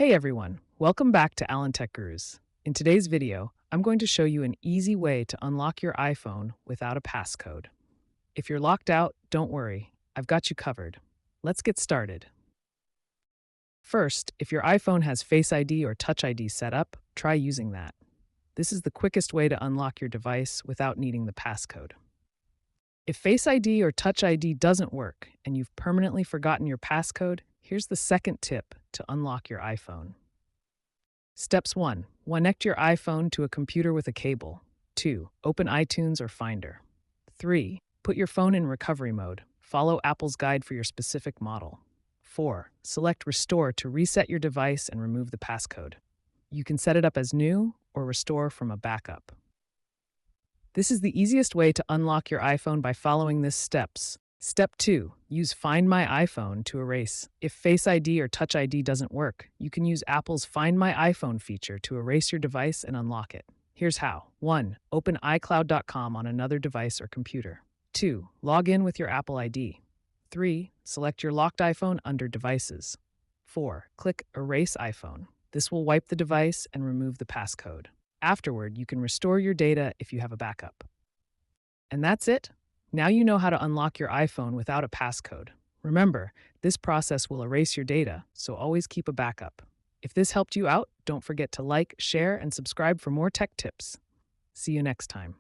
Hey everyone, welcome back to Allen Tech Gurus. In today's video, I'm going to show you an easy way to unlock your iPhone without a passcode. If you're locked out, don't worry, I've got you covered. Let's get started. First, if your iPhone has Face ID or Touch ID set up, try using that. This is the quickest way to unlock your device without needing the passcode. If Face ID or Touch ID doesn't work and you've permanently forgotten your passcode, here's the second tip to unlock your iPhone. Steps 1. Connect your iPhone to a computer with a cable. 2. Open iTunes or Finder. 3. Put your phone in recovery mode. Follow Apple's guide for your specific model. 4. Select Restore to reset your device and remove the passcode. You can set it up as new or restore from a backup. This is the easiest way to unlock your iPhone by following these steps. Step 2. Use Find My iPhone to erase. If Face ID or Touch ID doesn't work, you can use Apple's Find My iPhone feature to erase your device and unlock it. Here's how. 1. Open iCloud.com on another device or computer. 2. Log in with your Apple ID. 3. Select your locked iPhone under Devices. 4. Click Erase iPhone. This will wipe the device and remove the passcode. Afterward, you can restore your data if you have a backup. And that's it. Now you know how to unlock your iPhone without a passcode. Remember, this process will erase your data, so always keep a backup. If this helped you out, don't forget to like, share, and subscribe for more tech tips. See you next time.